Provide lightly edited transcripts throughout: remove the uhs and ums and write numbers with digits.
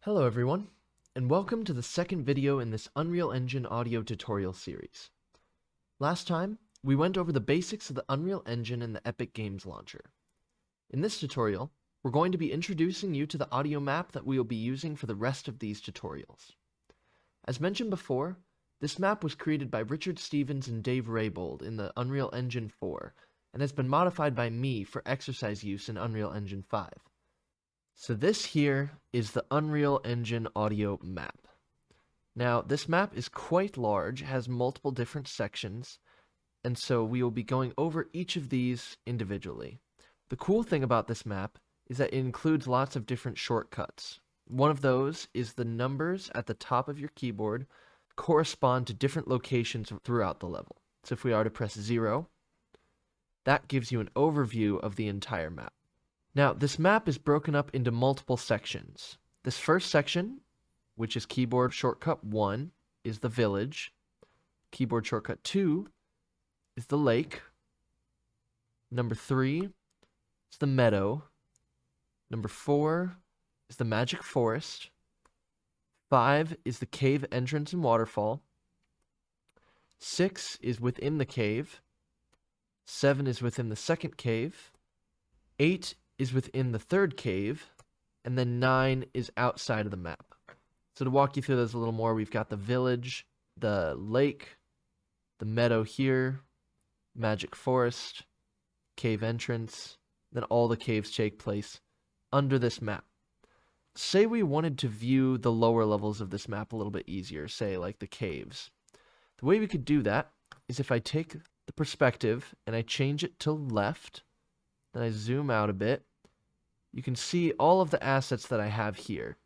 Hello everyone, and welcome to the second video in this Unreal Engine audio tutorial series. Last time, we went over the basics of the Unreal Engine and the Epic Games Launcher. In this tutorial, we're going to be introducing you to the audio map that we will be using for the rest of these tutorials. As mentioned before, this map was created by Richard Stevens and Dave Raybould in the Unreal Engine 4, and has been modified by me for exercise use in Unreal Engine 5. So this here is the Unreal Engine audio map. Now, this map is quite large, has multiple different sections, and so we will be going over each of these individually. The cool thing about this map is that it includes lots of different shortcuts. One of those is the numbers at the top of your keyboard correspond to different locations throughout the level. So if we are to press 0, that gives you an overview of the entire map. Now, this map is broken up into multiple sections. This first section, which is keyboard shortcut 1, is the village. Keyboard shortcut 2 is the lake. Number 3 is the meadow. Number 4 is the magic forest. 5 is the cave entrance and waterfall. 6 is within the cave. 7 is within the second cave. 8 is within the third cave, and then 9 is outside of the map. So to walk you through those a little more, we've got the village, the lake, the meadow here, magic forest, cave entrance, then all the caves take place under this map. Say we wanted to view the lower levels of this map a little bit easier, say like the caves. The way we could do that is if I take the perspective and I change it to left, then I zoom out a bit, you can see all of the assets that I have here.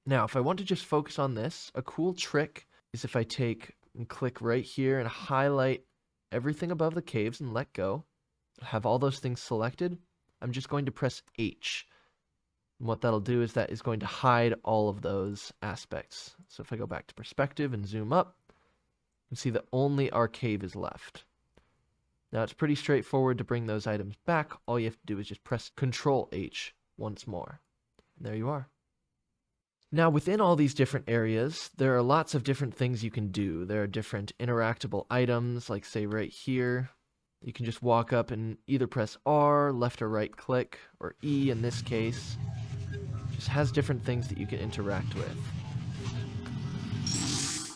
Now, if I want to just focus on this, a cool trick is if I take and click right here and highlight everything above the caves and let go, have all those things selected, I'm just going to press H. And what that'll do is that is going to hide all of those aspects. So if I go back to perspective and zoom up, you can see that only our cave is left. Now it's pretty straightforward to bring those items back. All you have to do is just press Ctrl H once more. And there you are. Now within all these different areas, there are lots of different things you can do. There are different interactable items, like say right here. You can just walk up and either press R, left or right click, or E in this case. It just has different things that you can interact with.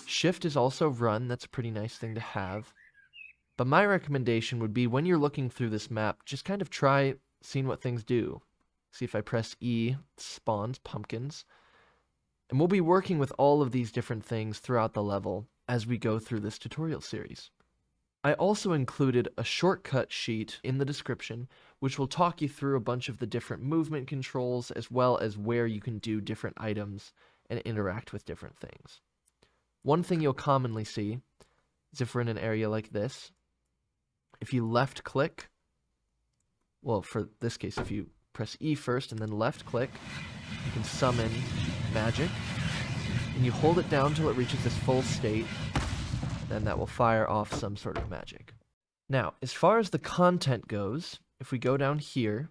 Shift is also run. That's a pretty nice thing to have. But my recommendation would be when you're looking through this map, just kind of try seeing what things do. See if I press E, it spawns pumpkins. And we'll be working with all of these different things throughout the level as we go through this tutorial series. I also included a shortcut sheet in the description, which will talk you through a bunch of the different movement controls as well as where you can do different items and interact with different things. One thing you'll commonly see is if we're in an area like this, if you left click, well, for this case, if you press E first and then left click, you can summon magic, and you hold it down till it reaches this full state, then that will fire off some sort of magic. Now, as far as the content goes, if we go down here,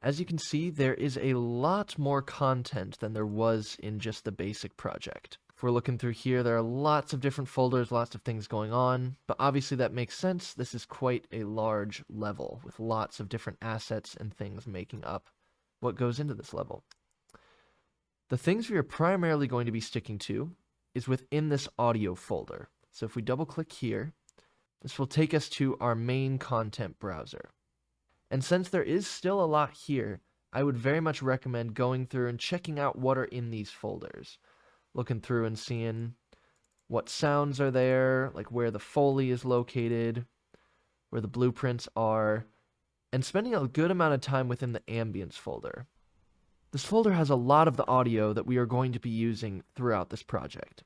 as you can see, there is a lot more content than there was in just the basic project. If we're looking through here, there are lots of different folders, lots of things going on, but obviously that makes sense. This is quite a large level with lots of different assets and things making up what goes into this level. The things we are primarily going to be sticking to is within this audio folder. So if we double click here, this will take us to our main content browser. And since there is still a lot here, I would very much recommend going through and checking out what are in these folders. Looking through and seeing what sounds are there, like where the Foley is located, where the blueprints are, and spending a good amount of time within the ambience folder. This folder has a lot of the audio that we are going to be using throughout this project.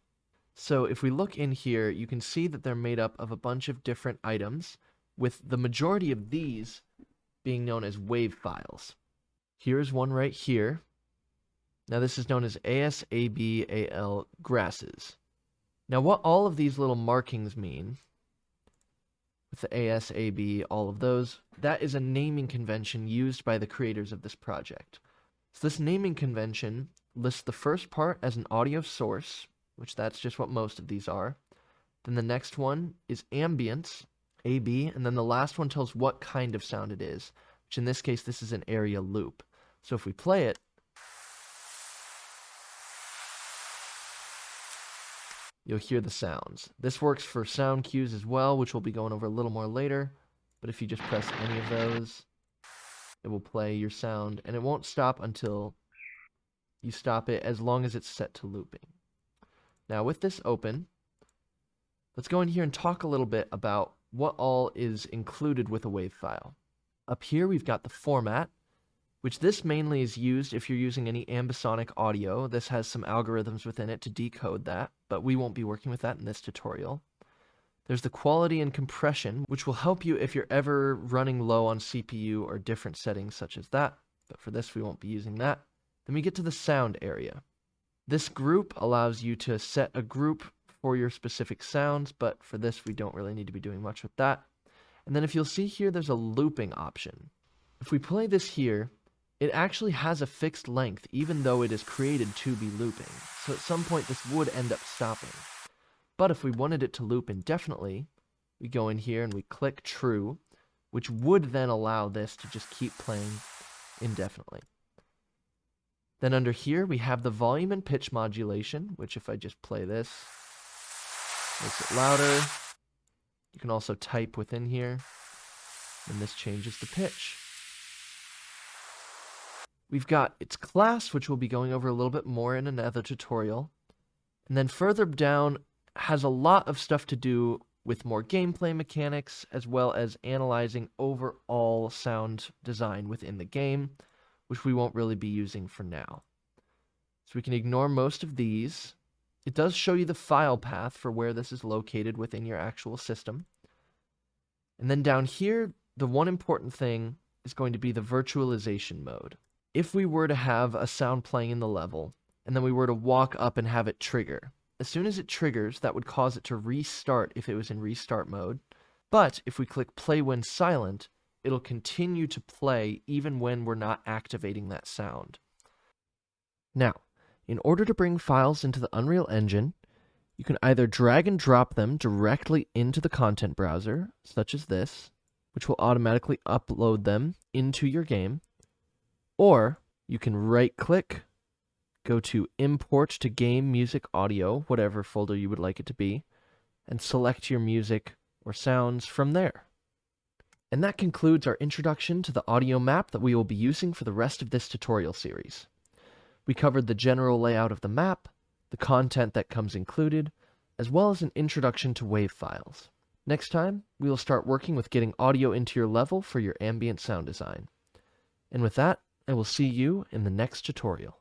So if we look in here, you can see that they're made up of a bunch of different items, with the majority of these being known as WAV files. Here's one right here. Now this is known as ASABAL grasses. Now what all of these little markings mean, with the ASAB, all of those, that is a naming convention used by the creators of this project. So this naming convention lists the first part as an audio source, which that's just what most of these are. Then the next one is ambience, AB, and then the last one tells what kind of sound it is, which in this case, this is an area loop. So if we play it, you'll hear the sounds. This works for sound cues as well, which we'll be going over a little more later. But if you just press any of those, it will play your sound, and it won't stop until you stop it, as long as it's set to looping. Now with this open, let's go in here and talk a little bit about what all is included with a WAV file. Up here we've got the format, which this mainly is used if you're using any ambisonic audio. This has some algorithms within it to decode that, but we won't be working with that in this tutorial. There's the quality and compression, which will help you if you're ever running low on CPU or different settings such as that, but for this we won't be using that. Then we get to the sound area. This group allows you to set a group for your specific sounds, but for this we don't really need to be doing much with that. And then if you'll see here, there's a looping option. If we play this here, it actually has a fixed length, even though it is created to be looping. So at some point this would end up stopping. But if we wanted it to loop indefinitely, we go in here and we click true, which would then allow this to just keep playing indefinitely. Then under here we have the volume and pitch modulation, which if I just play this, makes it louder. You can also type within here, and this changes the pitch. We've got its class, which we'll be going over a little bit more in another tutorial. And then further down has a lot of stuff to do with more gameplay mechanics, as well as analyzing overall sound design within the game, which we won't really be using for now. So we can ignore most of these. It does show you the file path for where this is located within your actual system. And then down here, the one important thing is going to be the virtualization mode. If we were to have a sound playing in the level, and then we were to walk up and have it trigger, as soon as it triggers, that would cause it to restart if it was in restart mode. But if we click play when silent, it'll continue to play even when we're not activating that sound. Now, in order to bring files into the Unreal Engine, you can either drag and drop them directly into the content browser, such as this, which will automatically upload them into your game, or you can right-click, go to Import to Game Music Audio, whatever folder you would like it to be, and select your music or sounds from there. And that concludes our introduction to the audio map that we will be using for the rest of this tutorial series. We covered the general layout of the map, the content that comes included, as well as an introduction to WAV files. Next time, we will start working with getting audio into your level for your ambient sound design. And with that, I will see you in the next tutorial.